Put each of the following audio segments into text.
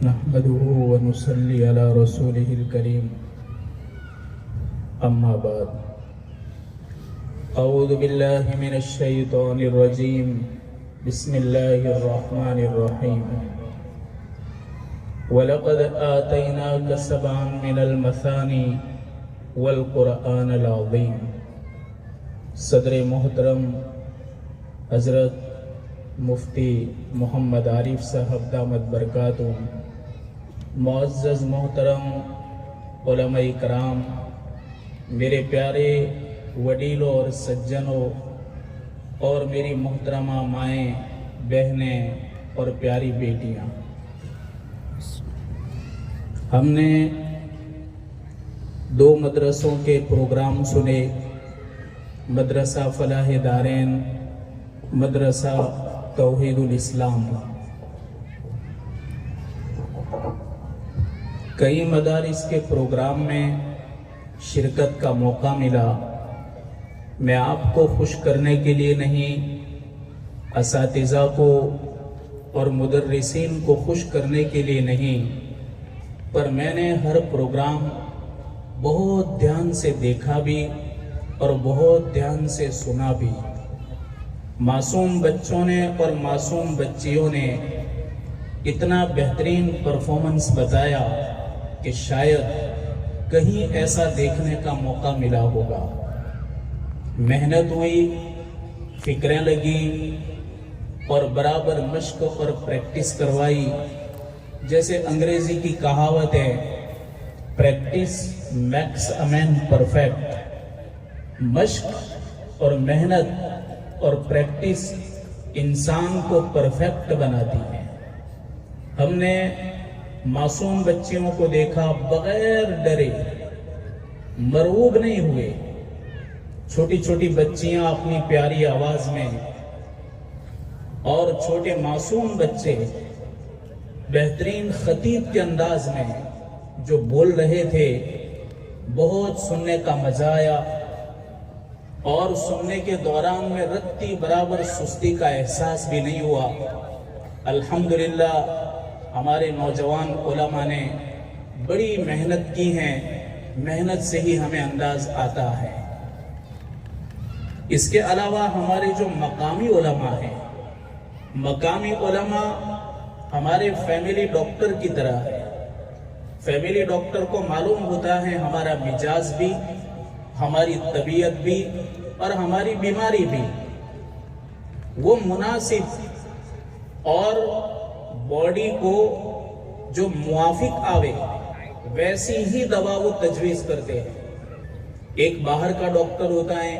نحمده ونصلي على رسوله الكريم أما بعد أعوذ بالله من الشيطان الرجيم بسم الله الرحمن الرحيم وَلَقَدْ آتَيْنَاكَ سَبْعًا مِنَ الْمَثَانِي وَالْقُرْآنَ الْعَظِيمِ۔ صدر محترم حضرت مفتی محمد عارف صاحب دامت برکاتہ، معزز محترم علماء کرام، میرے پیارے وڈیلوں اور سجنوں اور میری محترمہ مائیں، بہنیں اور پیاری بیٹیاں، ہم نے 2 مدرسوں کے پروگرام سنے، مدرسہ فلاح دارین، مدرسہ توحید الاسلام۔ کئی مدارس کے پروگرام میں شرکت کا موقع ملا۔ میں آپ کو خوش کرنے کے لیے نہیں، اساتذہ کو اور مدرسین کو خوش کرنے کے لیے نہیں، پر میں نے ہر پروگرام بہت دھیان سے دیکھا بھی اور بہت دھیان سے سنا بھی۔ معصوم بچوں نے اور معصوم بچیوں نے اتنا بہترین پرفارمنس بتایا کہ شاید کہیں ایسا دیکھنے کا موقع ملا ہوگا۔ محنت ہوئی، فکریں لگی اور برابر مشق اور پریکٹس کروائی۔ جیسے انگریزی کی کہاوت ہے، practice makes a man perfect. مشق اور محنت اور پریکٹس انسان کو پرفیکٹ بناتی ہے۔ ہم نے معصوم بچیوں کو دیکھا، بغیر ڈرے، مرعوب نہیں ہوئے۔ چھوٹی چھوٹی بچیاں اپنی پیاری آواز میں اور چھوٹے معصوم بچے بہترین خطیب کے انداز میں جو بول رہے تھے، بہت سننے کا مزہ آیا، اور سننے کے دوران میں رتی برابر سستی کا احساس بھی نہیں ہوا۔ الحمدللہ ہمارے نوجوان علماء نے بڑی محنت کی ہے، محنت سے ہی ہمیں انداز آتا ہے۔ اس کے علاوہ ہمارے جو مقامی علماء ہیں، مقامی علماء ہمارے فیملی ڈاکٹر کی طرح ہے۔ فیملی ڈاکٹر کو معلوم ہوتا ہے ہمارا مزاج بھی، ہماری طبیعت بھی اور ہماری بیماری بھی۔ وہ مناسب اور باڈی کو جو موافق آوے ویسی ہی دوا وہ تجویز کرتے ہیں۔ ایک باہر کا ڈاکٹر ہوتا ہے،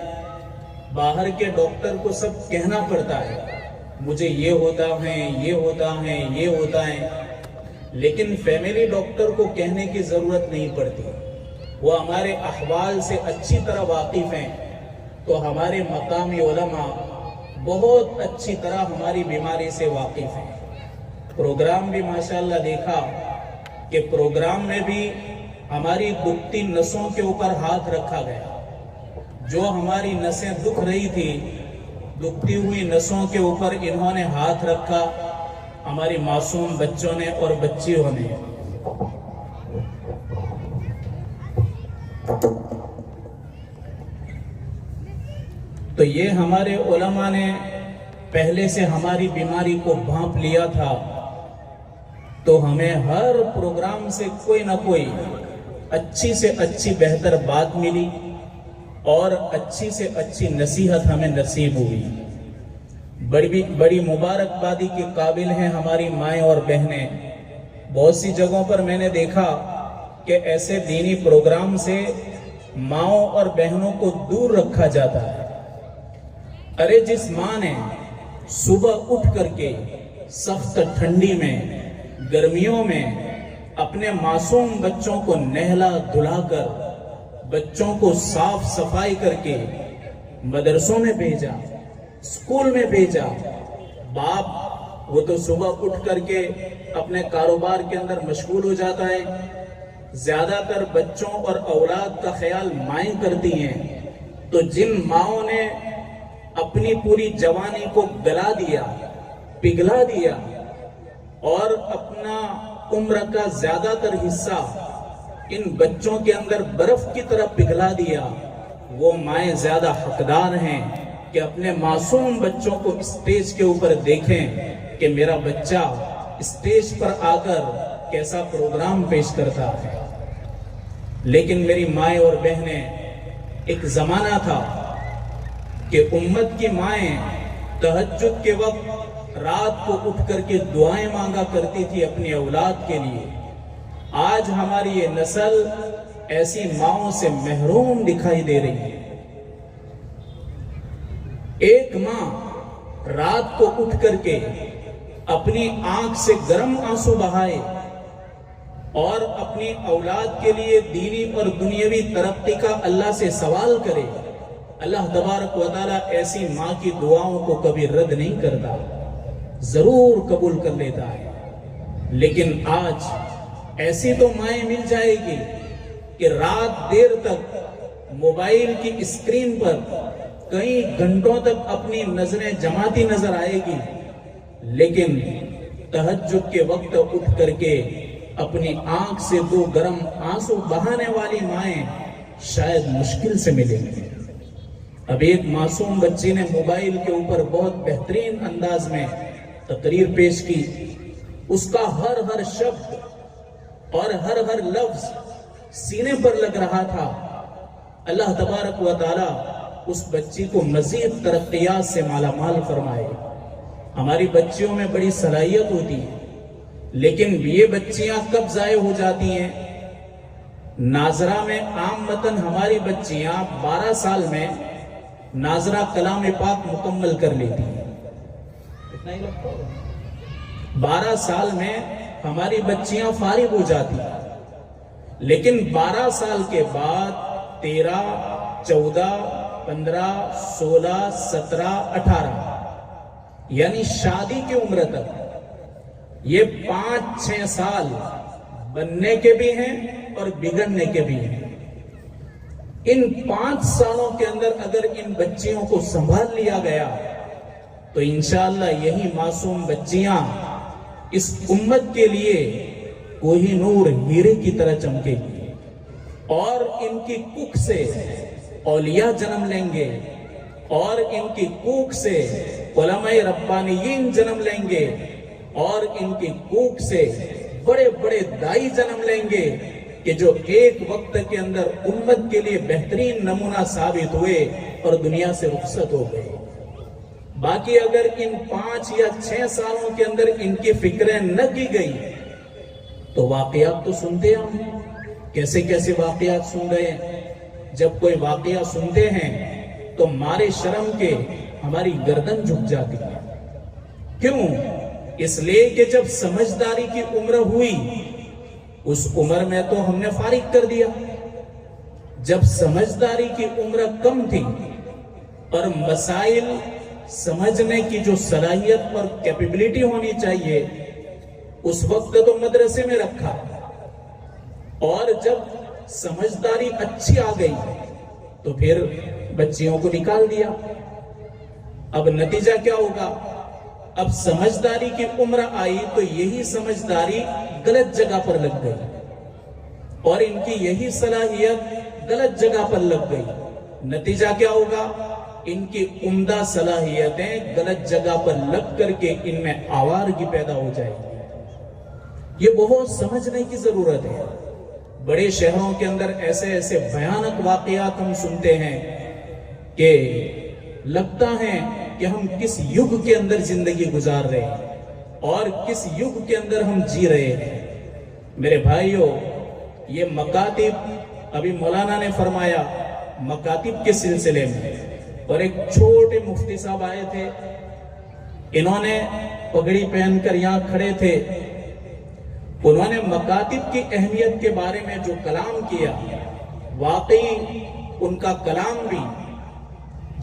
باہر کے ڈاکٹر کو سب کہنا پڑتا ہے، مجھے یہ ہوتا ہے، یہ ہوتا ہے، یہ ہوتا ہے، لیکن فیملی ڈاکٹر کو کہنے کی ضرورت نہیں پڑتی۔ وہ ہمارے احوال سے اچھی طرح واقف ہیں، تو ہمارے مقامی علماء بہت اچھی طرح ہماری بیماری سے واقف ہیں۔ پروگرام بھی ماشاءاللہ دیکھا کہ پروگرام میں بھی ہماری دکھتی نسوں کے اوپر ہاتھ رکھا گیا۔ جو ہماری نسیں دکھ رہی تھی، دکھتی ہوئی نسوں کے اوپر انہوں نے ہاتھ رکھا، ہماری معصوم بچوں نے اور بچیوں نے۔ تو یہ ہمارے علماء نے پہلے سے ہماری بیماری کو بھانپ لیا تھا، تو ہمیں ہر پروگرام سے کوئی نہ کوئی اچھی سے اچھی بہتر بات ملی اور اچھی سے اچھی نصیحت ہمیں نصیب ہوئی۔ بڑی مبارکبادی کے قابل ہیں ہماری مائیں اور بہنیں۔ بہت سی جگہوں پر میں نے دیکھا کہ ایسے دینی پروگرام سے ماؤں اور بہنوں کو دور رکھا جاتا ہے۔ ارے جس ماں نے صبح اٹھ کر کے سخت ٹھنڈی میں، گرمیوں میں اپنے معصوم بچوں کو نہلا دھلا کر، بچوں کو صاف صفائی کر کے مدرسوں میں بھیجا، اسکول میں بھیجا، باپ وہ تو صبح اٹھ کر کے اپنے کاروبار کے اندر مشغول ہو جاتا ہے۔ زیادہ تر بچوں اور اولاد کا خیال مائیں کرتی ہیں۔ تو جن ماؤں نے اپنی پوری جوانی کو گلا دیا، پگھلا دیا اور اپنا عمر کا زیادہ تر حصہ ان بچوں کے اندر برف کی طرح پگھلا دیا، وہ مائیں زیادہ حقدار ہیں کہ اپنے معصوم بچوں کو اسٹیج کے اوپر دیکھیں کہ میرا بچہ اسٹیج پر آ کر کیسا پروگرام پیش کرتا ہے۔ لیکن میری مائیں اور بہنیں، ایک زمانہ تھا کہ امت کی مائیں تہجد کے وقت رات کو اٹھ کر کے دعائیں مانگا کرتی تھی اپنی اولاد کے لیے۔ آج ہماری یہ نسل ایسی ماؤں سے محروم دکھائی دے رہی ہے۔ ایک ماں رات کو اٹھ کر کے اپنی آنکھ سے گرم آنسو بہائے اور اپنی اولاد کے لیے دینی اور دنیاوی ترقی کا اللہ سے سوال کرے، اللہ تبارک و تعالیٰ ایسی ماں کی دعاؤں کو کبھی رد نہیں کرتا، ضرور قبول کر لیتا ہے۔ لیکن آج ایسی تو مائیں مل جائے گی کہ رات دیر تک موبائل کی اسکرین پر کئی گھنٹوں تک اپنی نظریں جماتی نظر آئے گی، لیکن تہجد کے وقت اٹھ کر کے اپنی آنکھ سے دو گرم آنسو بہانے والی مائیں شاید مشکل سے ملیں گی۔ اب ایک معصوم بچی نے موبائل کے اوپر بہت بہترین انداز میں تقریر پیش کی، اس کا ہر شبد اور ہر لفظ سینے پر لگ رہا تھا۔ اللہ تبارک و تعالی اس بچی کو مزید ترقیات سے مالا مال فرمائے۔ ہماری بچیوں میں بڑی صلاحیت ہوتی ہے، لیکن یہ بچیاں کب ضائع ہو جاتی ہیں؟ ناظرہ میں عام متن ہماری بچیاں 12 سال میں ناظرہ کلام پاک مکمل کر لیتی ہیں۔ 12 سال میں ہماری بچیاں فارغ ہو جاتی ہیں، لیکن 12 سال کے بعد 13، 14، 15، 16، 17، 18 یعنی شادی کی عمر تک یہ 5-6 سال بننے کے بھی ہیں اور بگڑنے کے بھی ہیں۔ ان 5 سالوں کے اندر اگر ان بچیوں کو سنبھال لیا گیا تو انشاءاللہ یہی معصوم بچیاں اس امت کے لیے کوہی نور ہیرے کی طرح چمکے گی، اور ان کی کوکھ سے اولیاء جنم لیں گے، اور ان کی کوکھ سے علماء ربانیین جنم لیں گے، اور ان کی کوکھ سے بڑے بڑے دائی جنم لیں گے کہ جو ایک وقت کے اندر امت کے لیے بہترین نمونہ ثابت ہوئے اور دنیا سے رخصت ہو گئے۔ باقی اگر ان 5 یا 6 سالوں کے اندر ان کی فکریں نہ کی گئی تو واقعات تو سنتے ہم کیسے کیسے واقعات سن رہے ہیں۔ جب کوئی واقعہ سنتے ہیں تو مارے شرم کے ہماری گردن جھک جاتی ہے۔ کیوں؟ اس لیے کہ جب سمجھداری کی عمر ہوئی اس عمر میں تو ہم نے فارغ کر دیا۔ جب سمجھداری کی عمر کم تھی اور مسائل سمجھنے کی جو صلاحیت اور کیپیبلٹی ہونی چاہیے اس وقت تو مدرسے میں رکھا، اور جب سمجھداری اچھی آ گئی تو پھر بچیوں کو نکال دیا۔ اب نتیجہ کیا ہوگا؟ اب سمجھداری کی عمر آئی تو یہی سمجھداری غلط جگہ پر لگ گئی، اور ان کی یہی صلاحیت غلط جگہ پر لگ گئی۔ نتیجہ کیا ہوگا؟ ان کی عمدہ صلاحیتیں غلط جگہ پر لگ کر کے ان میں آوارگی پیدا ہو جائے گی۔ یہ بہت سمجھنے کی ضرورت ہے۔ بڑے شہروں کے اندر ایسے بھیانک واقعات ہم سنتے ہیں کہ لگتا ہے کہ ہم کس یگ کے اندر زندگی گزار رہے ہیں اور کس یگ کے اندر ہم جی رہے ہیں۔ میرے بھائیوں، یہ مکاتب ابھی مولانا نے فرمایا مکاتب کے سلسلے میں، اور ایک چھوٹے مفتی صاحب آئے تھے، انہوں نے پگڑی پہن کر یہاں کھڑے تھے، انہوں نے مکاتب کی اہمیت کے بارے میں جو کلام کیا، واقعی ان کا کلام بھی،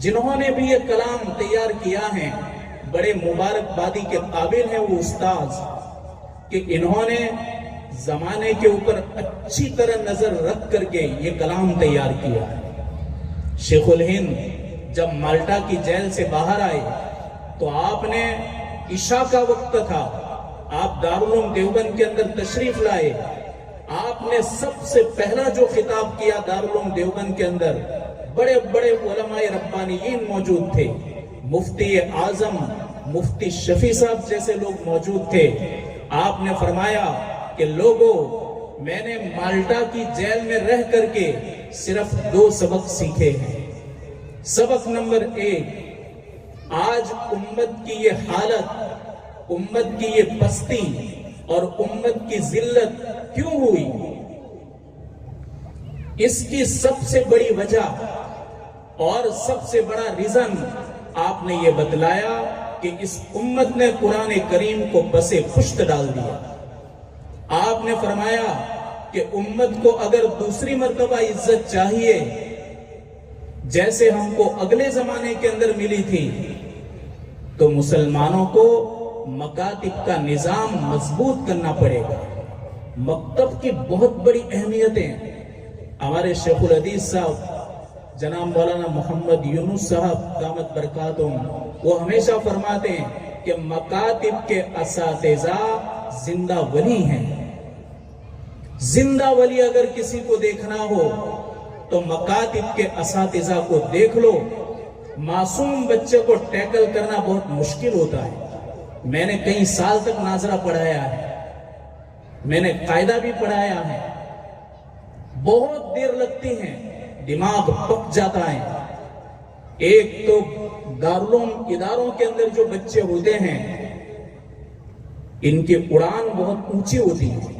جنہوں نے بھی یہ کلام تیار کیا ہے، بڑے مبارک بادی کے قابل ہیں وہ استاذ، کہ انہوں نے زمانے کے اوپر اچھی طرح نظر رکھ کر کے یہ کلام تیار کیا ہے۔ شیخ الہند جب مالٹا کی جیل سے باہر آئے تو آپ نے عشاء کا وقت تھا، آپ دارالعلوم دیوبند کے اندر تشریف لائے، آپ نے سب سے پہلا جو خطاب کیا دارالعلوم دیوبند کے اندر، بڑے بڑے علماء ربانیین موجود تھے، مفتی اعظم مفتی شفیع صاحب جیسے لوگ موجود تھے. آپ نے فرمایا کہ لوگوں، میں نے مالٹا کی جیل میں رہ کر کے صرف 2 سبق سیکھے ہیں. سبق نمبر 1، آج امت کی یہ حالت، امت کی یہ پستی اور امت کی ذلت کیوں ہوئی؟ اس کی سب سے بڑی وجہ اور سب سے بڑا ریزن آپ نے یہ بتلایا کہ اس امت نے قرآن کریم کو بسے پشت ڈال دیا. آپ نے فرمایا کہ امت کو اگر دوسری مرتبہ عزت چاہیے جیسے ہم کو اگلے زمانے کے اندر ملی تھی، تو مسلمانوں کو مکاتب کا نظام مضبوط کرنا پڑے گا. مکتب کی بہت بڑی اہمیتیں ہمارے شیخ الحدیث صاحب جناب مولانا محمد یونس صاحب دامت برکاتہم وہ ہمیشہ فرماتے ہیں کہ مکاتب کے اساتذہ زندہ ولی ہیں. زندہ ولی اگر کسی کو دیکھنا ہو تو مکاتب کے اساتذہ کو دیکھ لو. معصوم بچے کو ٹیکل کرنا بہت مشکل ہوتا ہے. میں نے کئی سال تک ناظرہ پڑھایا ہے، میں نے قاعدہ بھی پڑھایا ہے، بہت دیر لگتی ہیں، دماغ پک جاتا ہے. ایک تو دارالعلوم اداروں کے اندر جو بچے ہوتے ہیں ان کی اڑان بہت اونچی ہوتی ہے،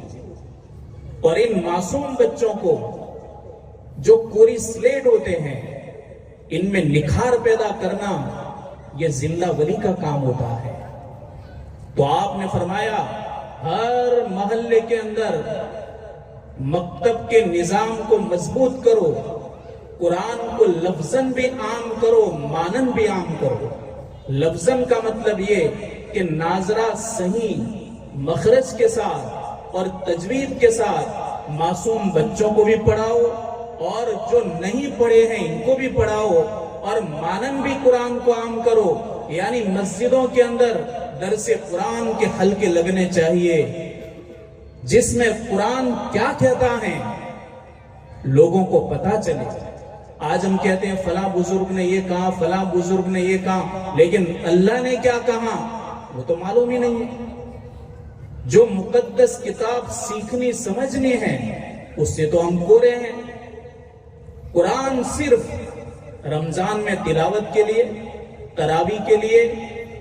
اور ان معصوم بچوں کو جو کوری سلیٹ ہوتے ہیں ان میں نکھار پیدا کرنا یہ زندہ ولی کا کام ہوتا ہے. تو آپ نے فرمایا ہر محلے کے اندر مکتب کے نظام کو مضبوط کرو، قرآن کو لفظاً بھی عام کرو، مانن بھی عام کرو. لفظاً کا مطلب یہ کہ ناظرہ صحیح مخرج کے ساتھ اور تجوید کے ساتھ معصوم بچوں کو بھی پڑھاؤ، اور جو نہیں پڑھے ہیں ان کو بھی پڑھاؤ، اور مانن بھی قرآن کو عام کرو. یعنی مسجدوں کے اندر درس قرآن کے حلقے لگنے چاہیے جس میں قرآن کیا کہتا ہے لوگوں کو پتا چلے. آج ہم کہتے ہیں فلاں بزرگ نے یہ کہا، فلاں بزرگ نے یہ کہا، لیکن اللہ نے کیا کہا وہ تو معلوم ہی نہیں ہے. جو مقدس کتاب سیکھنی سمجھنی ہے اس سے تو ہم کورے ہیں. قرآن صرف رمضان میں تلاوت کے لیے، تراویح کے لیے،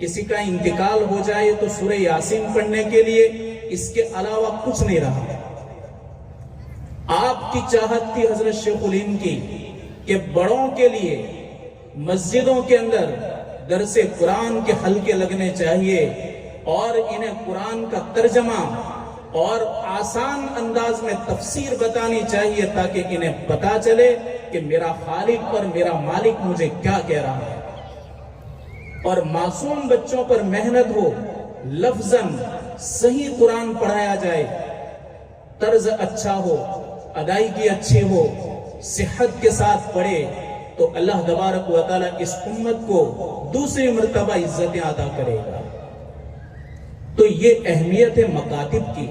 کسی کا انتقال ہو جائے تو سورہ یاسین پڑھنے کے لیے، اس کے علاوہ کچھ نہیں رہا. آپ کی چاہت تھی حضرت شیخ الہند کی کہ بڑوں کے لیے مسجدوں کے اندر درس قرآن کے حلقے لگنے چاہیے اور انہیں قرآن کا ترجمہ اور آسان انداز میں تفسیر بتانی چاہیے تاکہ انہیں پتا چلے کہ میرا خالق اور میرا مالک مجھے کیا کہہ رہا ہے. اور معصوم بچوں پر محنت ہو، لفظاً صحیح قرآن پڑھایا جائے، طرز اچھا ہو، ادائیگی اچھی ہو، صحت کے ساتھ پڑھے تو اللہ تبارک و تعالی اس امت کو دوسری مرتبہ عزتیں عطا کرے گا. تو یہ اہمیت ہے مکاتب کی.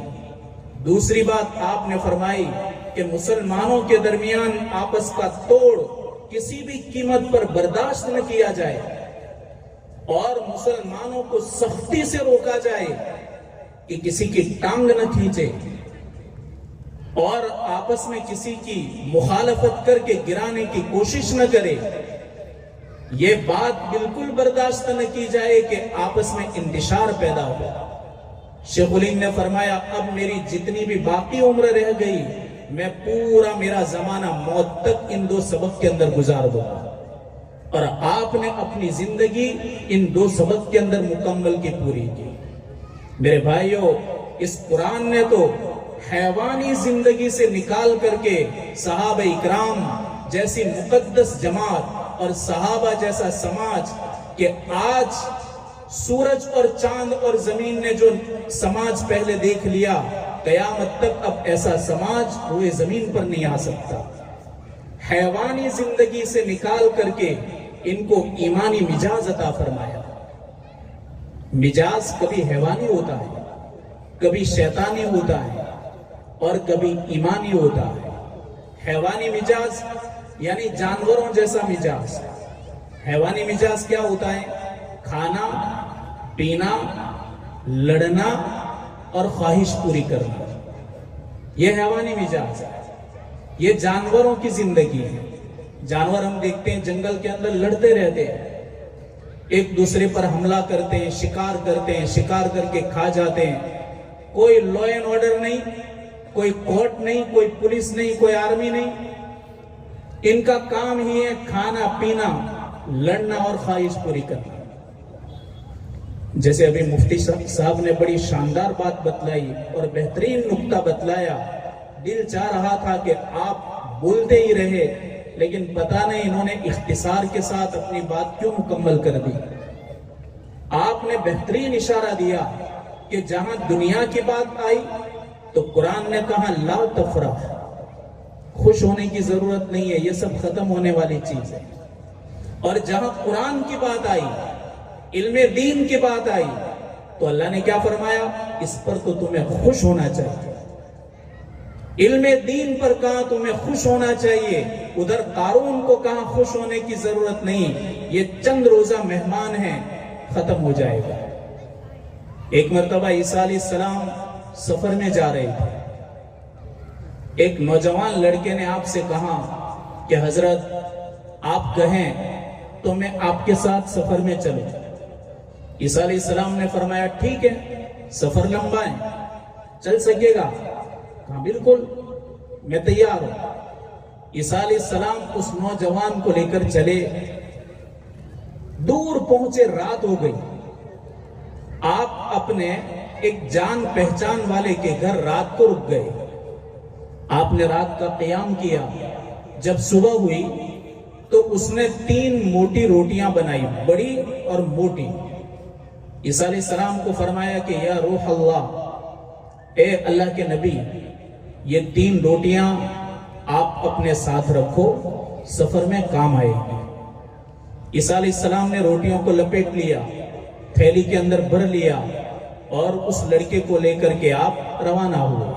دوسری بات آپ نے فرمائی کہ مسلمانوں کے درمیان آپس کا توڑ کسی بھی قیمت پر برداشت نہ کیا جائے اور مسلمانوں کو سختی سے روکا جائے کہ کسی کی ٹانگ نہ کھینچے اور آپس میں کسی کی مخالفت کر کے گرانے کی کوشش نہ کرے. یہ بات بالکل برداشت نہ کی جائے کہ آپس میں انتشار پیدا ہو. شیخ الہند نے فرمایا اب میری جتنی بھی باقی عمر رہ گئی میں پورا میرا زمانہ موت تک ان 2 سبق کے اندر گزار دوں گا. اور آپ نے اپنی زندگی ان 2 سبق کے اندر مکمل کی پوری کی. میرے بھائیوں، اس قرآن نے تو حیوانی زندگی سے نکال کر کے صحابہ اکرام جیسی مقدس جماعت اور صحابہ جیسا سماج کہ آج سورج اور چاند اور زمین نے جو سماج پہلے دیکھ لیا، قیامت تک اب ایسا سماج ہوئے زمین پر نہیں آ سکتا. حیوانی زندگی سے نکال کر کے ان کو ایمانی مجاز عطا فرمایا. مجاز کبھی حیوانی ہوتا ہے، کبھی شیطانی ہوتا ہے اور کبھی ایمانی ہوتا ہے۔ حیوانی مزاج یعنی جانوروں جیسا مزاج۔ حیوانی مزاج کیا ہوتا ہے؟ کھانا، پینا، لڑنا اور خواہش پوری کرنا، یہ حیوانی مزاج ہے۔ یہ جانوروں کی زندگی ہے۔ جانور ہم دیکھتے ہیں جنگل کے اندر لڑتے رہتے ہیں، ایک دوسرے پر حملہ کرتے ہیں، شکار کرتے ہیں، شکار کر کے کھا جاتے ہیں۔ کوئی لا اینڈ آرڈر نہیں، کوئی کورٹ نہیں، کوئی پولیس نہیں، کوئی آرمی نہیں۔ ان کا کام ہی ہے کھانا پینا، لڑنا اور خواہش پوری کرنا۔ جیسے ابھی مفتی صاحب نے بڑی شاندار بات بتلائی اور بہترین نقطہ بتلایا، دل چاہ رہا تھا کہ آپ بولتے ہی رہے، لیکن پتہ نہیں انہوں نے اختصار کے ساتھ اپنی بات کیوں مکمل کر دی۔ آپ نے بہترین اشارہ دیا کہ جہاں دنیا کی بات آئی تو قرآن نے کہا لا تفرح، خوش ہونے کی ضرورت نہیں ہے، یہ سب ختم ہونے والی چیز ہے۔ اور جہاں قرآن کی بات آئی، علم دین کی بات آئی، تو اللہ نے کیا فرمایا؟ اس پر تو تمہیں خوش ہونا چاہیے۔ علم دین پر کہا تمہیں خوش ہونا چاہیے، ادھر قارون کو کہا خوش ہونے کی ضرورت نہیں، یہ چند روزہ مہمان ہیں، ختم ہو جائے گا۔ ایک مرتبہ عیسیٰ علیہ السلام سفر میں جا رہے تھے، ایک نوجوان لڑکے نے آپ سے کہا کہ حضرت آپ کہیں تو میں آپ کے ساتھ سفر میں چلوں۔ عیسیٰ علیہ السلام نے فرمایا ٹھیک ہے، سفر لمبا ہے، چل سکے گا؟ کہا بالکل، میں تیار ہوں۔ عیسیٰ علیہ السلام اس نوجوان کو لے کر چلے، دور پہنچے، رات ہو گئی۔ آپ اپنے ایک جان پہچان والے کے گھر رات کو رک گئے۔ آپ نے رات کا قیام کیا۔ جب صبح ہوئی تو اس نے 3 موٹی روٹیاں بنائی، بڑی اور موٹی۔ عیسیٰ علیہ السلام کو فرمایا کہ یا روح اللہ، اے اللہ کے نبی، یہ 3 روٹیاں آپ اپنے ساتھ رکھو، سفر میں کام آئے گی۔ عیسیٰ علیہ السلام نے روٹیوں کو لپیٹ لیا، تھیلی کے اندر بھر لیا اور اس لڑکے کو لے کر کے آپ روانہ ہوئے۔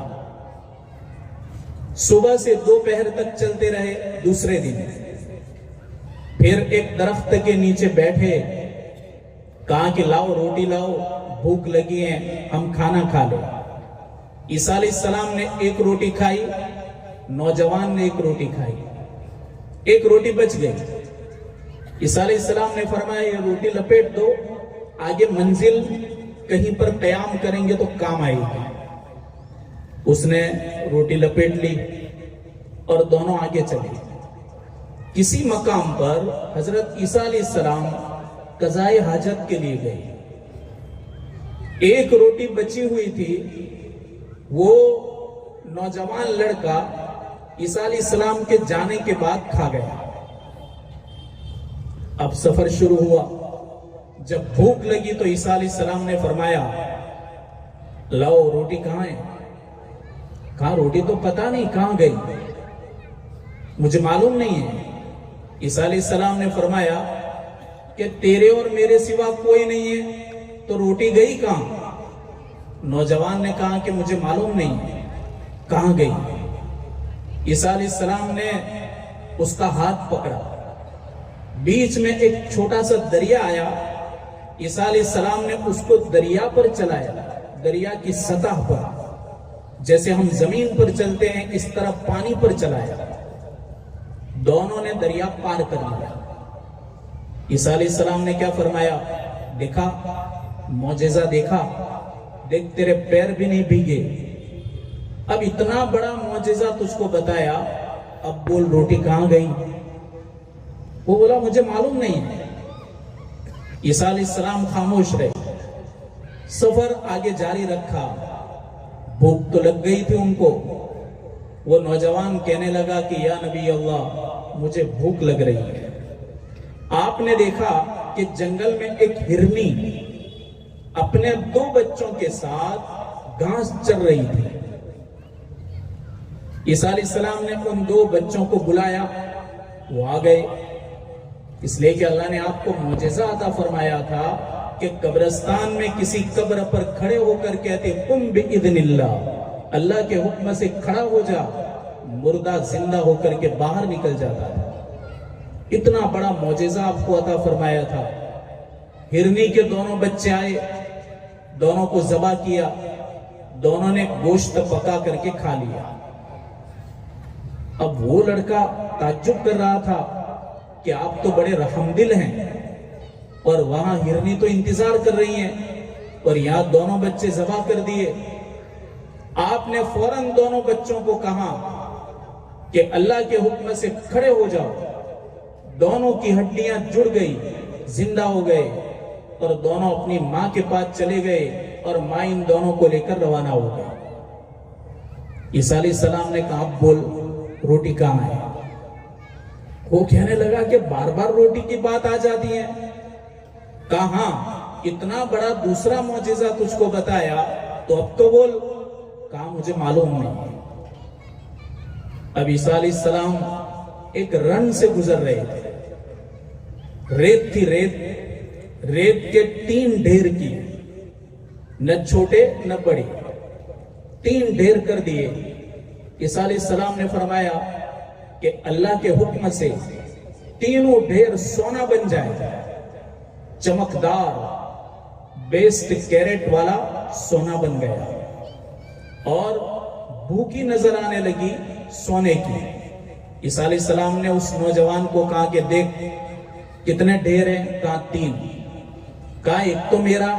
صبح سے دوپہر تک چلتے رہے۔ دوسرے دن پھر ایک درخت کے نیچے بیٹھے، کہا کہ لاؤ روٹی لاؤ، بھوک لگی ہے، ہم کھانا کھا لیں۔ عیسیٰ علیہ السلام نے ایک روٹی کھائی، نوجوان نے ایک روٹی کھائی، ایک روٹی بچ گئی۔ عیسیٰ علیہ السلام نے فرمایا یہ روٹی لپیٹ دو، آگے منزل کہیں پر قیام کریں گے تو کام آئے گی۔ اس نے روٹی لپیٹ لی اور دونوں آگے چلے۔ کسی مقام پر حضرت عیسیٰ علیہ السلام قضائے حاجت کے لیے گئے۔ ایک روٹی بچی ہوئی تھی، وہ نوجوان لڑکا عیسیٰ علیہ السلام کے جانے کے بعد کھا گیا۔ اب سفر شروع ہوا۔ جب بھوک لگی تو عیسیٰ علیہ السلام نے فرمایا لاؤ روٹی کہاں ہے؟ کہا روٹی تو پتہ نہیں کہاں گئی، مجھے معلوم نہیں ہے۔ عیسیٰ علیہ السلام نے فرمایا کہ تیرے اور میرے سوا کوئی نہیں ہے تو روٹی گئی کہاں؟ نوجوان نے کہا کہ مجھے معلوم نہیں ہے کہاں گئی۔ عیسیٰ علیہ السلام نے اس کا ہاتھ پکڑا، بیچ میں ایک چھوٹا سا دریا آیا۔ عیسیٰ علیہ السلام نے اس کو دریا پر چلایا، دریا کی سطح پر، جیسے ہم زمین پر چلتے ہیں اس طرح پانی پر چلایا۔ دونوں نے دریا پار کر لیا۔ عیسیٰ علیہ السلام نے کیا فرمایا؟ دیکھا معجزہ دیکھا، دیکھ تیرے پیر بھی نہیں بھیگے۔ اب اتنا بڑا معجزہ تجھ کو بتایا، اب بول روٹی کہاں گئی؟ وہ بولا مجھے معلوم نہیں ہے۔ عیسیٰ علیہ السلام خاموش رہے، سفر آگے جاری رکھا۔ بھوک تو لگ گئی تھی ان کو۔ وہ نوجوان کہنے لگا کہ یا نبی اللہ مجھے بھوک لگ رہی ہے۔ آپ نے دیکھا کہ جنگل میں ایک ہرنی اپنے 2 بچوں کے ساتھ گھاس چر رہی تھی۔ عیسیٰ علیہ السلام نے ان 2 بچوں کو بلایا، وہ آ گئے، اس لیے کہ اللہ نے آپ کو معجزہ عطا فرمایا تھا کہ قبرستان میں کسی قبر پر کھڑے ہو کر کہتے قم بإذن اللہ، اللہ کے حکم سے کھڑا ہو جا، مردہ زندہ ہو کر کے باہر نکل جاتا تھا۔ اتنا بڑا معجزہ آپ کو عطا فرمایا تھا۔ ہرنی کے دونوں بچے آئے، دونوں کو ذبح کیا، دونوں نے گوشت پکا کر کے کھا لیا۔ اب وہ لڑکا تعجب کر رہا تھا کہ آپ تو بڑے رحم دل ہیں، اور وہاں ہرنی تو انتظار کر رہی ہیں، اور یہاں دونوں بچے ذبح کر دیے۔ آپ نے فوراً دونوں بچوں کو کہا کہ اللہ کے حکم سے کھڑے ہو جاؤ۔ دونوں کی ہڈیاں جڑ گئی، زندہ ہو گئے، اور دونوں اپنی ماں کے پاس چلے گئے، اور ماں ان دونوں کو لے کر روانہ ہو گئی۔ عیسیٰ علیہ السلام نے کہا بول روٹی کہاں ہے؟ وہ کہنے لگا کہ بار بار روٹی کی بات آ جاتی ہے۔ کہاں اتنا بڑا دوسرا معجزہ تجھ کو بتایا تو اب تو بول۔ کہا مجھے معلوم نہیں۔ اب عیسیٰ علیہ السلام ایک رن سے گزر رہے تھے، ریت تھی، ریت کے 3 ڈھیر کی، نہ چھوٹے نہ بڑی، 3 ڈھیر کر دیے۔ عیسیٰ علیہ السلام نے فرمایا کہ اللہ کے حکم سے تینوں ڈھیر سونا بن جائے، چمکدار 20 کیرٹ والا سونا بن گیا، اور بھوکی نظر آنے لگی سونے کی۔ عیسیٰ علیہ السلام نے اس نوجوان کو کہا کہ دیکھ کتنے ڈھیر ہیں؟ کہا 3۔ کہا ایک تو میرا،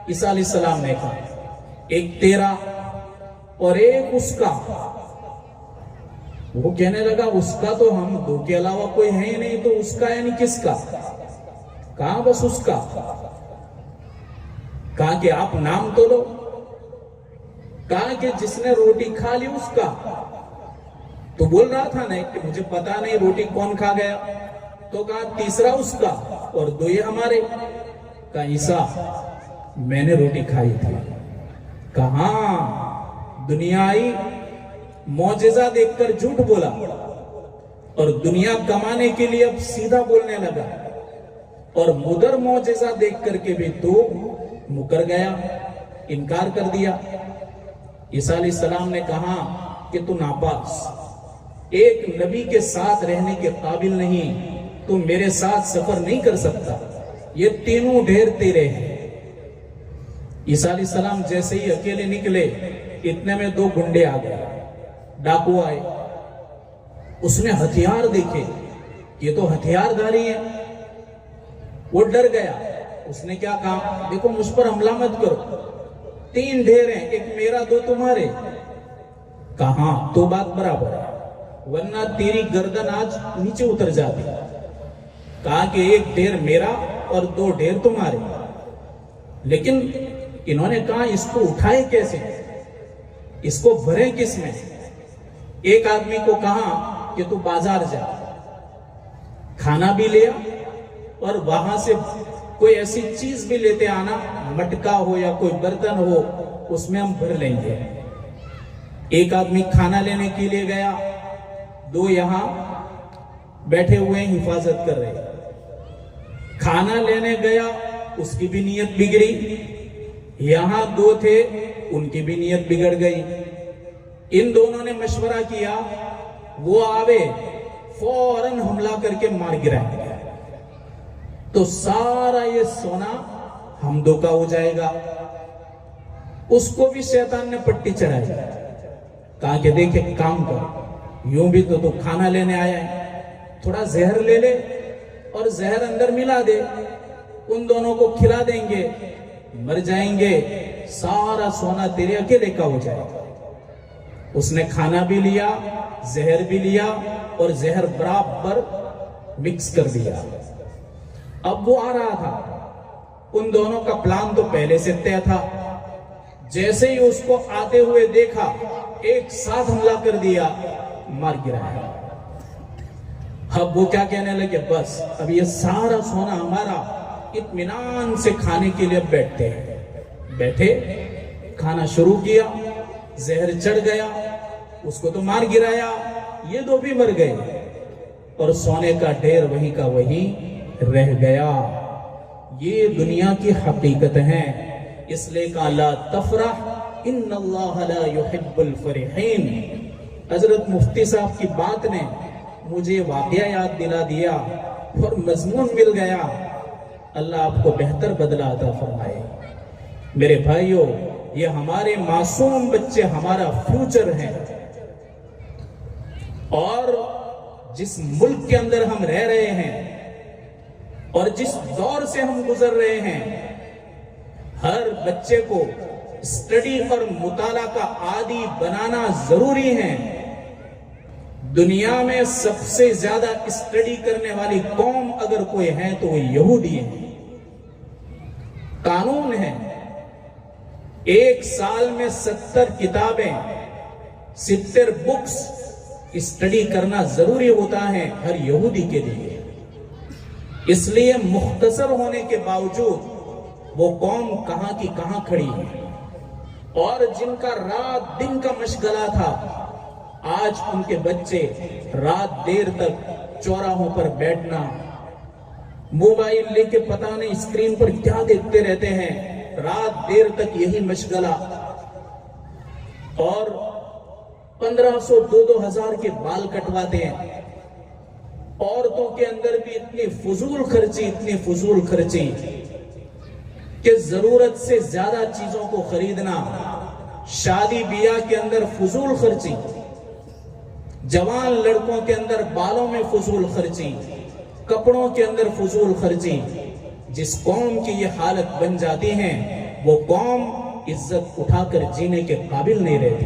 عیسیٰ علیہ السلام نے کہا ایک تیرا اور ایک اس کا۔ وہ کہنے لگا اس کا تو ہم دو کے علاوہ کوئی ہے ہی نہیں، تو اس کا یعنی کس کا؟ کہا بس اس کا۔ کہا کہ آپ نام تو لو۔ کہا کہ جس نے روٹی کھا لی اس کا۔ تو بول رہا تھا نا کہ مجھے پتا نہیں روٹی کون کھا گیا، تو کہا تیسرا اس کا اور 2 یہ ہمارے۔ کہا عیسیٰ میں نے روٹی کھائی تھی۔ کہاں دنیائی معجزہ دیکھ کر جھوٹ بولا، اور دنیا کمانے کے لیے اب سیدھا بولنے لگا، اور مدر معجزہ دیکھ کر کے بھی تو مکر گیا، انکار کر دیا۔ عیسیٰ علیہ السلام نے کہا کہ تو ناپاس، ایک نبی کے ساتھ رہنے کے قابل نہیں، تو میرے ساتھ سفر نہیں کر سکتا، یہ تینوں ڈھیر تیرے ہیں۔ عیسیٰ علیہ السلام جیسے ہی اکیلے نکلے، اتنے میں 2 گنڈے آ گئے، ڈاکو آئے۔ اس نے ہتھیار دیکھے، یہ تو ہتھیار دھاری ہیں۔ وہ ڈر گیا۔ اس نے کیا کہا؟ دیکھو مجھ پر حملہ مت کرو، 3 ڈھیر ہیں، ایک میرا 2 تمہارے۔ کہاں تو بات برابر ہے، ورنہ تیری گردن آج نیچے اتر جاتی۔ کہا کہ ایک ڈھیر میرا اور 2 ڈھیر تمہارے۔ لیکن انہوں نے کہا اس کو اٹھائے کیسے، اس کو بھرے کس میں؟ ایک آدمی کو کہا کہ تو بازار جا، کھانا بھی لیا اور وہاں سے کوئی ایسی چیز بھی لیتے آنا، مٹکا ہو یا کوئی برتن ہو، اس میں ہم بھر لیں گے۔ ایک آدمی کھانا لینے کے لیے گیا، 2 یہاں بیٹھے ہوئے حفاظت کر رہے۔ کھانا لینے گیا، اس کی بھی نیت بگڑی۔ یہاں 2 تھے، ان کی بھی نیت بگڑ گئی۔ ان دونوں نے مشورہ کیا، وہ آوے فوراً حملہ کر کے مار گرائیں گے، تو سارا یہ سونا ہم 2 کا ہو جائے گا۔ اس کو بھی شیطان نے پٹی چڑھائی، کہا کہ دیکھ ایک کام کر، یوں بھی تو کھانا لینے آیا ہے، تھوڑا زہر لے لے اور زہر اندر ملا دے، ان دونوں کو کھلا دیں گے، مر جائیں گے، سارا سونا تیرے اکیلے کا ہو جائے گا۔ اس نے کھانا بھی لیا، زہر بھی لیا، اور زہر برابر مکس کر دیا۔ اب وہ آ رہا تھا، ان دونوں کا پلان تو پہلے سے طے تھا۔ جیسے ہی اس کو آتے ہوئے دیکھا، ایک ساتھ حملہ کر دیا، مار گرایا۔ اب وہ کیا کہنے لگے، بس اب یہ سارا سونا ہمارا، اطمینان سے کھانے کے لیے بیٹھتے ہیں۔ بیٹھے، کھانا شروع کیا، زہر چڑھ گیا، اس کو تو مار گرایا، یہ 2 بھی مر گئے، اور سونے کا ڈھیر وہیں کا وہیں رہ گیا۔ یہ دنیا کی حقیقت ہے، اس لیے کہا لا تفرح ان اللہ لا يحب الفرحین۔ حضرت مفتی صاحب کی بات نے مجھے واقعہ یاد دلا دیا اور مضمون مل گیا۔ اللہ آپ کو بہتر بدلہ عطا فرمائے۔ میرے بھائیوں، یہ ہمارے معصوم بچے ہمارا فیوچر ہیں، اور جس ملک کے اندر ہم رہ رہے ہیں اور جس دور سے ہم گزر رہے ہیں، ہر بچے کو اسٹڈی اور مطالعہ کا عادی بنانا ضروری ہے۔ دنیا میں سب سے زیادہ اسٹڈی کرنے والی قوم اگر کوئی ہے تو وہ یہودی ہے۔ قانون ہے، ایک سال میں 70 کتابیں، 70 بکس اسٹڈی کرنا ضروری ہوتا ہے ہر یہودی کے لیے۔ اس لیے مختصر ہونے کے باوجود وہ قوم کہاں کی کہاں کھڑی ہے، اور جن کا رات دن کا مشغلہ تھا، آج ان کے بچے رات دیر تک چوراہوں پر بیٹھنا، موبائل لے کے پتہ نہیں اسکرین پر کیا دیکھتے رہتے ہیں، رات دیر تک یہی مشغلہ، اور 1500 2000 کے بال کٹواتے ہیں۔ عورتوں کے اندر بھی اتنی فضول خرچی کہ ضرورت سے زیادہ چیزوں کو خریدنا، شادی بیاہ کے اندر فضول خرچی، جوان لڑکوں کے اندر بالوں میں فضول خرچی، کپڑوں کے اندر فضول خرچی۔ جس قوم کی یہ حالت بن جاتی ہے، وہ قوم عزت اٹھا کر جینے کے قابل نہیں رہتی،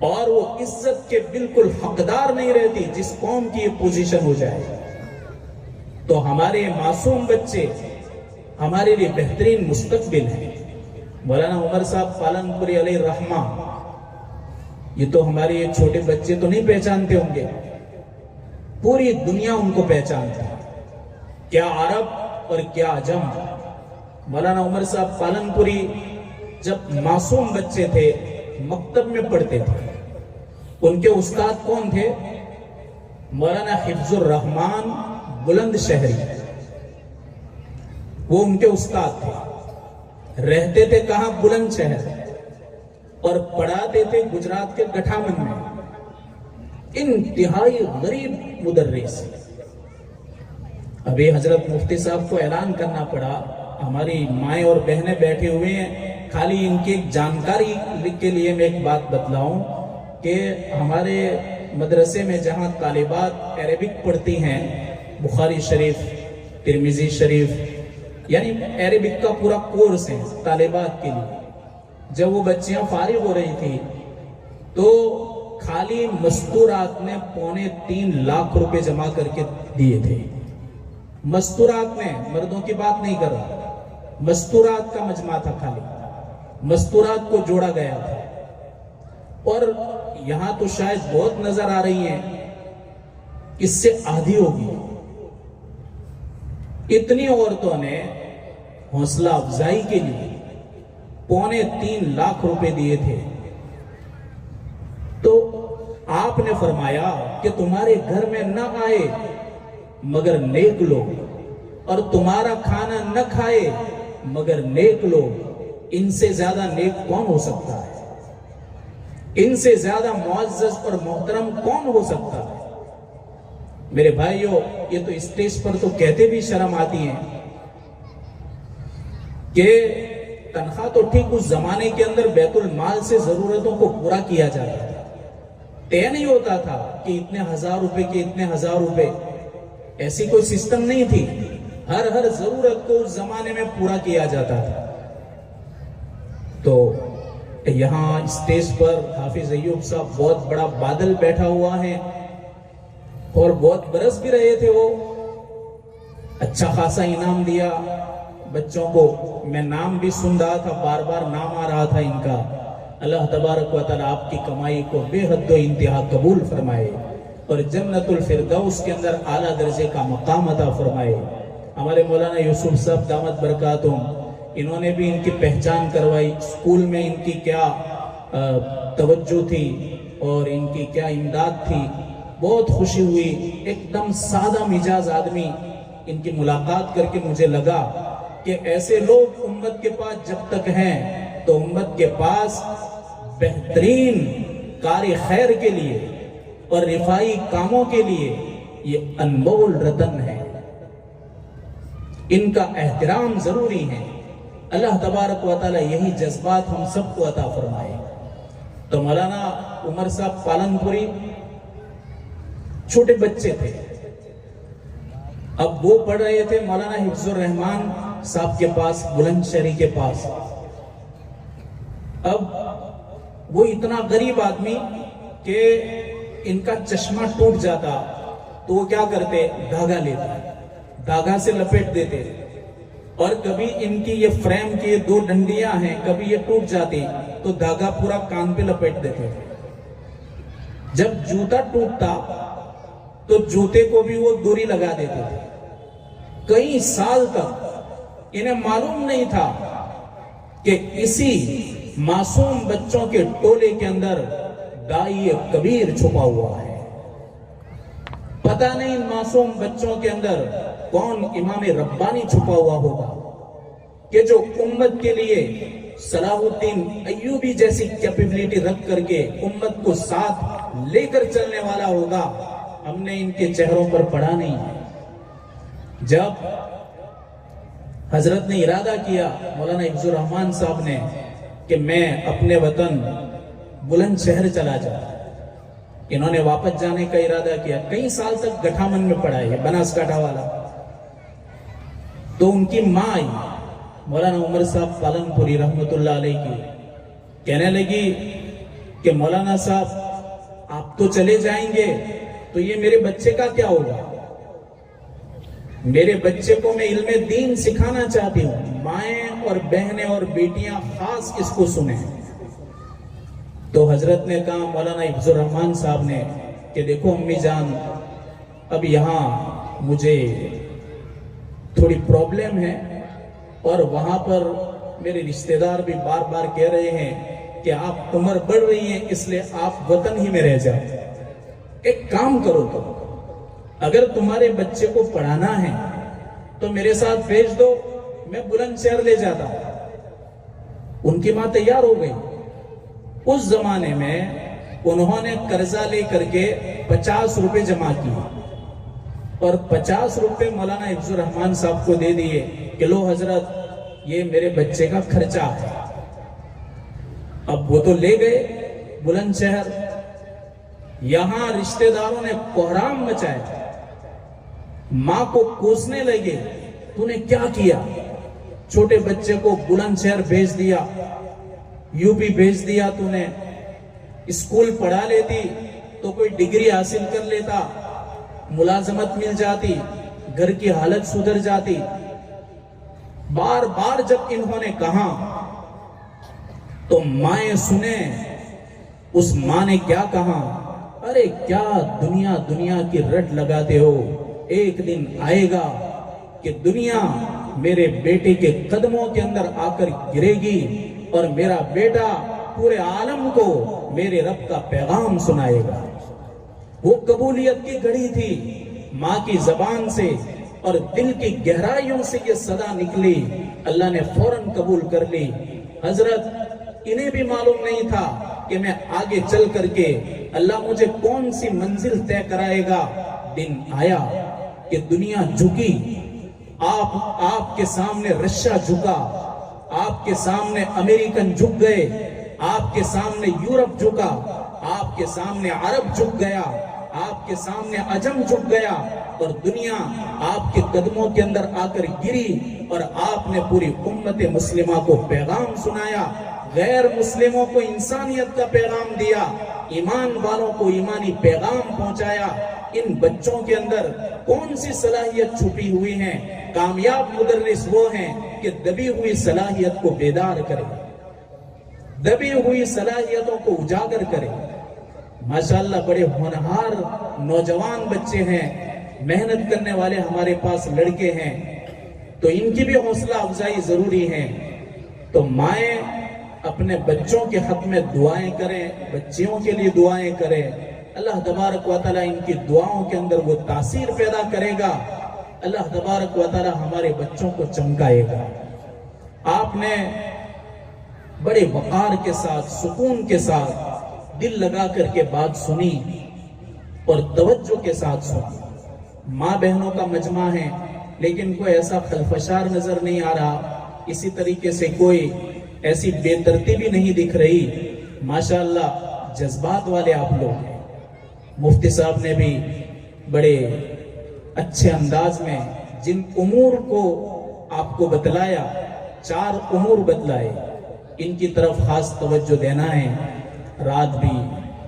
اور وہ عزت کے بالکل حقدار نہیں رہتی جس قوم کی یہ پوزیشن ہو جائے۔ تو ہمارے معصوم بچے ہمارے لیے بہترین مستقبل ہیں۔ مولانا عمر صاحب پالنپوری علیہ رحمہ، یہ تو ہمارے یہ چھوٹے بچے تو نہیں پہچانتے ہوں گے، پوری دنیا ان کو پہچانتی ہے، کیا عرب اور کیا عجم۔ مولانا عمر صاحب پالنپوری جب معصوم بچے تھے، مکتب میں پڑھتے تھے، ان کے استاد کون تھے؟ مولانا حفظ الرحمان بلند شہری، وہ ان کے استاد تھے۔ رہتے تھے کہاں؟ بلند شہر، اور پڑھاتے تھے گجرات کے گٹھامن میں۔ انتہائی غریب مدرس۔ ابھی حضرت مفتی صاحب کو اعلان کرنا پڑا، ہماری مائیں اور بہنیں بیٹھے ہوئے ہیں، خالی ان کی جانکاری کے لیے میں ایک بات بتلاؤں کہ ہمارے مدرسے میں جہاں طالبات عربک پڑھتی ہیں، بخاری شریف، ترمذی شریف، یعنی عربک کا پورا کورس ہے طالبات کے لیے، جب وہ بچیاں فارغ ہو رہی تھی تو خالی مستورات نے 2.25 لاکھ روپے جمع کر کے دیے تھے۔ مستورات میں، مردوں کی بات نہیں کر رہا، مستورات کا مجمع تھا، خالی مستورات کو جوڑا گیا تھا۔ اور یہاں تو شاید بہت نظر آ رہی ہیں، اس سے آدھی ہوگی۔ اتنی عورتوں نے حوصلہ افزائی کے لیے 2.25 لاکھ روپے دیے تھے۔ تو آپ نے فرمایا کہ تمہارے گھر میں نہ آئے مگر نیک لوگ، اور تمہارا کھانا نہ کھائے مگر نیک لوگ، ان سے زیادہ نیک کون ہو سکتا ہے؟ ان سے زیادہ معزز اور محترم کون ہو سکتا ہے؟ میرے بھائیوں، یہ تو اسٹیج پر تو کہتے بھی شرم آتی ہیں کہ تنخواہ تو ٹھیک اس زمانے کے اندر بیت المال سے ضرورتوں کو پورا کیا جاتا تھا، طے نہیں ہوتا تھا کہ اتنے 1000 روپے کے اتنے 1000 روپے، ایسی کوئی سسٹم نہیں تھی، ہر ضرورت کو اس زمانے میں پورا کیا جاتا تھا۔ تو یہاں اسٹیج پر حافظ ایوب صاحب بہت بڑا بادل بیٹھا ہوا ہے، اور بہت برس بھی رہے تھے، وہ اچھا خاصا انعام دیا بچوں کو۔ میں نام بھی سن رہا تھا، بار بار نام آ رہا تھا ان کا۔ اللہ تبارک و تعالیٰ آپ کی کمائی کو بے حد و انتہا قبول فرمائے، اور جنت الفردوس کے اندر اعلیٰ درجے کا مقام عطا فرمائے۔ ہمارے مولانا یوسف صاحب دامت برکاتہم، انہوں نے بھی ان کی پہچان کروائی، اسکول میں ان کی کیا توجہ تھی اور ان کی کیا امداد تھی، بہت خوشی ہوئی۔ ایک دم سادہ مزاج آدمی، ان کی ملاقات کر کے مجھے لگا کہ ایسے لوگ امت کے پاس جب تک ہیں تو امت کے پاس بہترین کار خیر کے لیے اور رفائی کاموں کے لیے یہ انمول رتن ہے، ان کا احترام ضروری ہے۔ اللہ تبارک و تعالی یہی جذبات ہم سب کو عطا فرمائے۔ تو مولانا عمر صاحب پالن پوری چھوٹے بچے تھے، اب وہ پڑھ رہے تھے مولانا حفظ الرحمان صاحب کے پاس، بلند شہری کے پاس۔ اب وہ اتنا غریب آدمی کہ ان کا چشمہ ٹوٹ جاتا تو وہ کیا کرتے، دھاگا لیتے، دھاگا سے لپیٹ دیتے، اور کبھی ان کی یہ فریم کی 2 ڈنڈیاں ہیں، کبھی یہ ٹوٹ جاتی تو دھاگا پورا کان پہ لپیٹ دیتے۔ جب جوتا ٹوٹتا تو جوتے کو بھی وہ ڈوری لگا دیتے تھے۔ کئی سال تک انہیں معلوم نہیں تھا کہ اسی معصوم بچوں کے ٹولے کے اندر دائی کبیر چھپا ہوا ہے۔ پتہ نہیں ان معصوم بچوں کے اندر کون امام ربانی چھپا ہوا ہوگا کہ جو امت کے لیے صلاح الدین ایوبی جیسی کیپیبلٹی رکھ کر کے امت کو ساتھ لے کر چلنے والا ہوگا۔ ہم نے ان کے چہروں پر پڑھا نہیں۔ جب حضرت نے ارادہ کیا مولانا حفظ الرحمان صاحب نے کہ میں اپنے وطن بلند شہر چلا جاؤں، انہوں نے واپس جانے کا ارادہ کیا۔ کئی سال تک گٹھامن میں پڑھا ہے، بناسکاٹھا والا۔ تو ان کی ماں آئی مولانا عمر صاحب پالن پوری رحمت اللہ علیہ کی، کہنے لگی کہ مولانا صاحب آپ تو چلے جائیں گے تو یہ میرے بچے کا کیا ہوگا؟ میرے بچے کو میں علم دین سکھانا چاہتی ہوں، مائیں اور بہنیں اور بیٹیاں خاص اس کو سنیں۔ تو حضرت نے کہا مولانا حفظ الرحمان صاحب نے کہ دیکھو امی جان، اب یہاں مجھے تھوڑی پرابلم ہے، اور وہاں پر میرے رشتہ دار بھی بار بار کہہ رہے ہیں کہ آپ عمر بڑھ رہی ہیں، اس لیے آپ وطن ہی میں رہ جاؤ۔ ایک کام کرو، تو اگر تمہارے بچے کو پڑھانا ہے تو میرے ساتھ بھیج دو، میں بلند شہر لے جاتا ہوں۔ ان کی ماں تیار ہو گئی۔ اس زمانے میں انہوں نے قرضہ لے کر کے 50 روپے جمع کیے اور 50 روپے مولانا حفظ الرحمان صاحب کو دے دیے کہ لو حضرت، یہ میرے بچے کا خرچہ ہے۔ اب وہ تو لے گئے بلند شہر، یہاں رشتہ داروں نے کوہرام مچایا، ماں کو کوسنے لگے، تو نے کیا کیا؟ چھوٹے بچے کو بلند شہر بھیج دیا، یوپی بھیج دیا، تو نے اسکول پڑھا لیتی تو کوئی ڈگری حاصل کر لیتا، ملازمت مل جاتی، گھر کی حالت سدھر جاتی۔ بار بار جب انہوں نے کہا تو مائیں سنیں، اس ماں نے کیا کہا، ارے کیا دنیا کی رٹ لگاتے ہو، ایک دن آئے گا کہ دنیا میرے بیٹے کے قدموں کے اندر آ کر گرے گی اور میرا بیٹا پورے عالم کو میرے رب کا پیغام سنائے گا۔ وہ قبولیت کی گھڑی تھی، ماں کی زبان سے اور دل کی گہرائیوں سے یہ صدا نکلی، اللہ نے فوراً قبول کر لی۔ حضرت انہیں بھی معلوم نہیں تھا کہ میں آگے چل کر کے اللہ مجھے کون سی منزل طے کرائے گا۔ دن آیا کہ دنیا جھکی، آپ کے سامنے رشیا جھکا، آپ کے سامنے امریکن جھک گئے، آپ کے سامنے یورپ جھکا، آپ کے سامنے عرب جھک گیا، آپ کے سامنے عجم جھک گیا، اور دنیا آپ کے قدموں کے اندر آ کر گری، اور آپ نے پوری امت مسلمہ کو پیغام سنایا، غیر مسلموں کو انسانیت کا پیغام دیا، ایمان والوں کو ایمانی پیغام پہنچایا۔ ان بچوں کے اندر کون سی صلاحیت چھپی ہوئی ہے؟ کامیاب مدرس وہ ہیں کہ دبی ہوئی صلاحیت کو بیدار کرے، دبی ہوئی صلاحیتوں کو اجاگر کرے۔ ماشاءاللہ بڑے ہونہار نوجوان بچے ہیں، محنت کرنے والے ہمارے پاس لڑکے ہیں، تو ان کی بھی حوصلہ افزائی ضروری ہے۔ تو مائیں اپنے بچوں کے حق میں دعائیں کریں، بچیوں کے لیے دعائیں کریں، اللہ تبارک و تعالیٰ ان کی دعاؤں کے اندر وہ تاثیر پیدا کرے گا۔ اللہ تبارک و تعالی ہمارے بچوں کو چمکائے گا۔ آپ نے بڑے وقار کے ساتھ، سکون کے ساتھ دل لگا کر کے بات سنی اور توجہ کے ساتھ سنی۔ ماں بہنوں کا مجمع ہے لیکن کوئی ایسا خلفشار نظر نہیں آ رہا، اسی طریقے سے کوئی ایسی بے ترتیبی نہیں دکھ رہی۔ ماشاءاللہ جذبات والے آپ لوگ ہیں۔ مفتی صاحب نے بھی بڑے اچھے انداز میں جن امور کو آپ کو بتلایا، 4 امور بتلائے، ان کی طرف خاص توجہ دینا ہے۔ رات بھی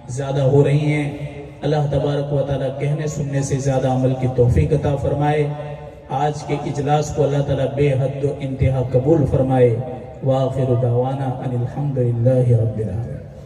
زیادہ ہو رہی ہیں، اللہ تبارک و تعالیٰ کہنے سننے سے زیادہ عمل کی توفیق عطا فرمائے۔ آج کے اجلاس کو اللہ تعالیٰ بے حد و انتہا قبول فرمائے۔ وآخر دعوانا ان الحمدللہ رب العالمین۔